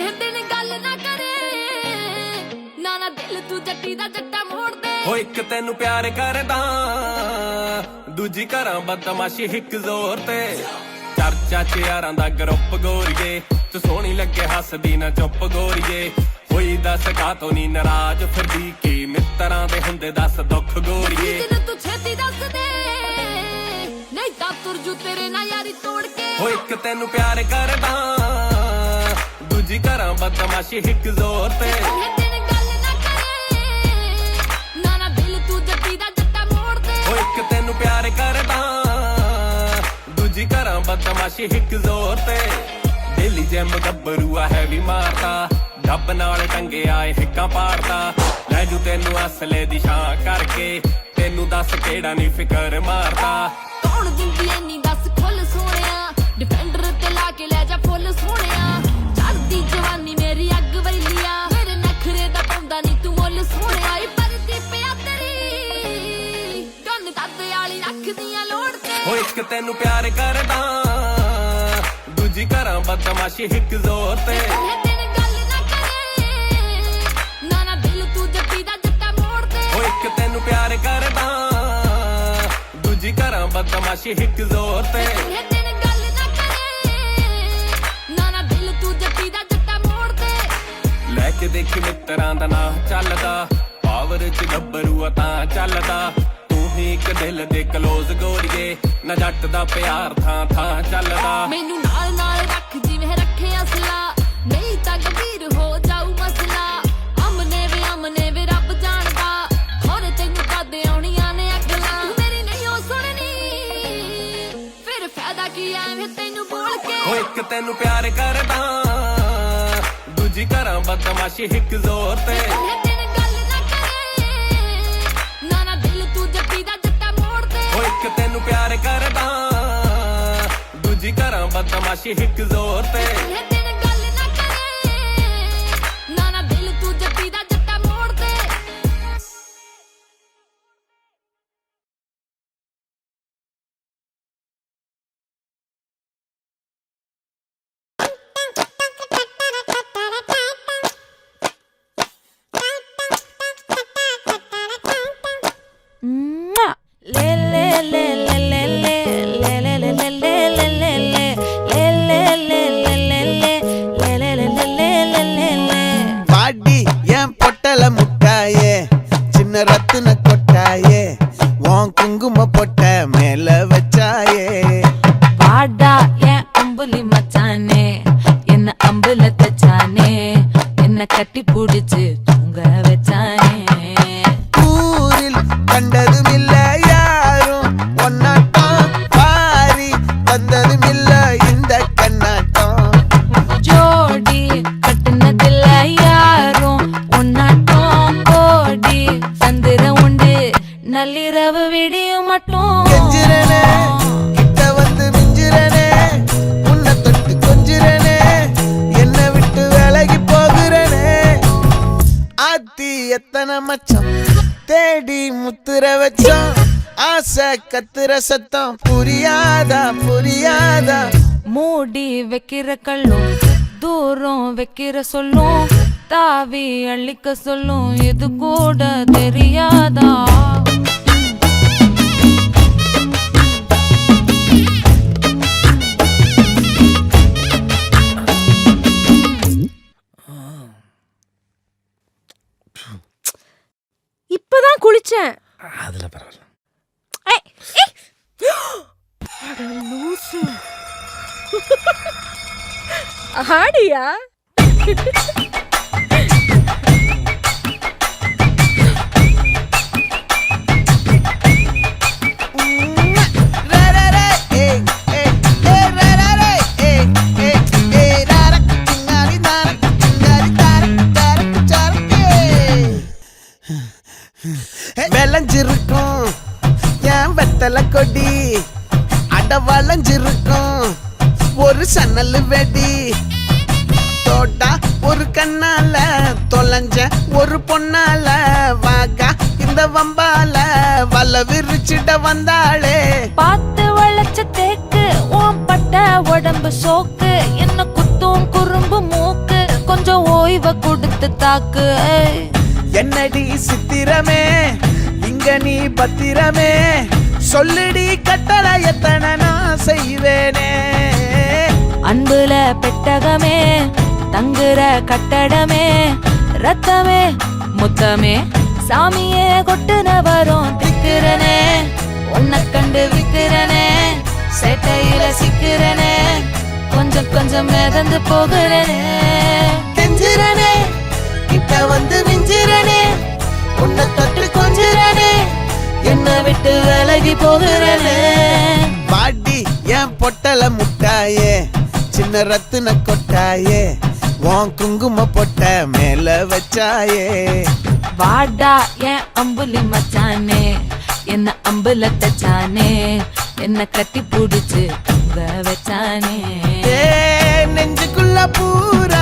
दिन दिन गल ना करे ना ना दिल तू जट्टी दा जट्टा मोड़ दे हो एक तेनू प्यार करदा दूजी करा बदमाशी हिक जोर ते चर्चा च यारां दा ग्रुप गोरीए तू सोहनी लगे हसदी ना चुप गोरीए होई दस कातों नी नाराज फिरदी की मित्रां दे हुंदे दस दुख गोरीए तू छेती दस दे नहीं तां तुर जू तेरे ना यारी तोड़ के हो एक तेनू प्यार करदा दूजी करा बदमाशी हिक जोर ते दिन गल ना करे ना ना दिल तू जट्टी दा जट्टा मोड़ दे हो एक तेनू प्यार करदा दूजी करा बदमाशी हिक जोर ते डेली जिम गब्बरूआ हैवी मारदा डब नाल टंगे आए हिक्का पाड़दा लै जू तेनू असले दी शां करके तेनू दस केड़ा नी फिकर मारदा कौन दिंदी इन्नी दस खुल सोहणिया डिफेंडर ते ला के ले जा फुल सोहणिया चढ़दी जवानी मेरी अग वैलिया मेरे नखरे दा पौंदा नी तू मुल सोहणिया परदी पिया तेरी गन दद वाली रखदियां लोड़ ते हो एक तेनू प्यार करदा दूजी करा बदमाशी हिक जोर ते दिन गल ना करे ना ना दिल तू जट्टी दा जट्टा मोड़ दे हो एक तेनू प्यार करदा दूजी करा बदमाशी हिक जोर ते दिन गल ना करे ना ना दिल तू जट्टी दा जट्टा मोड़ दे लैके देख मित्रां दा ना चलदा पावर च गब्बरूआ तां चलदा तू ही इक दिल दे क्लोज गोरीए ना जट दा प्यार थां थां चलदा मैनू नाल नाल रख जिवें रखे असला नहीं तां गंभीर हो जाऊ मसला अमने वे रब जानदा खोरे तैनू कद आउणियां ने अगला मेरी नहीं हो सुननी फिर फायदा की एवें तैनू बोल के हो एक तेनू प्यार करदा दूजी करा बदमाशी हिक जोर ते दिन गल ना करे ना ना दिल तू जट्टी दा जट्टा मोड़ दे हो एक तेनू प्यार करदा दूजी करा बदमाशी हिक जोर ते दिन गल ना करे ना ना दिल तू जट्टी दा जट्टा मोड़ दे பாடி என் பொட்டல முட்டாயே சின்ன ரத்தின கொட்டாயே உன் குங்கும பொட்ட மேல வச்சாயே வாடா என் அம்புலி மச்சானே என்ன அம்புல தச்சானே என்ன கட்டி புடிச்சு தூங்க வச்சானே ஊரில் கண்டதும் இல்ல யாரும் ஒன்னாட்டம் பாரி வந்ததும் இல்ல இந்த கண்ணாட்டம் ஜோடி கட்டுனதில்ல யாரும் உன்னாட்டம் கோடி சந்திர உண்டு நள்ளிரவு விடியும் மட்டும் கெஞ்சிரனே கிட்ட வந்து மிஞ்சிரனே உன்னை தொட்டு கொஞ்சிரனே என்னை விட்டு விலகி போகிறனே ஆத்தி எத்தனை மச்சம் தேடி முத்துற வச்சோம் ஆசை கத்துற சத்தம் புரியாதா புரியாதா மூடி வைக்கிற கல்லும் தூரம் வைக்கிற சொல்லும் தாவி அள்ளிக்க சொல்லும் இது கூட தெரியாதா இப்பதான் குளிச்சேன். அதுல பரவாயில்ல. ஆடியா? விளைஞ்சிருக்கும் என் வெத்தலை கொடி அட வளைஞ்சிருக்கும் ஒரு சன்னல் வெடி தோட்டா ஒரு கண்ணால தொலைஞ்ச ஒரு பொண்ணால வாகா இந்த வம்பால வல விரிச்சிட வந்தாளே பார்த்து வளைச்ச தேக்கு ஓம் பட்ட உடம்பு சோக்கு என்ன குத்தும் குறும்பு மூக்கு ஓய்வ கொடுத்து தாக்கு ஏய். என்னடி சித்திரமே இங்க நீ பத்திரமே சொல்லுடி கட்டளை எத்தனை நான் செய்வேனே அன்புல பெட்டகமே தங்குற கட்டடமே ரத்தமே முத்தமே சாமியே கொட்டுன வரும் திக்கிறனே உன்னை கண்டு விக்கிறனே சேட்டையில சிக்கிறனே கொஞ்சம் கொஞ்சம் மிதந்து போகிறனே கெஞ்சிரனே கிட்ட வந்து மிஞ்சிரனே உன்னை தொட்டு கொஞ்சிரனே என்னை விட்டு விலகி போகிறனே பாட்டி என் பொட்டல முட்டாயே சின்ன ரத்தின கொட்டாயே உன் குங்கும பொட்ட மேல வச்சாயே வாடா என் அம்புலி மச்சானே என்ன அம்புல தச்சானே என்ன கட்டி புடிச்சு தூங்க வச்சானே ஏ நெஞ்சுக்குள்ள பூரா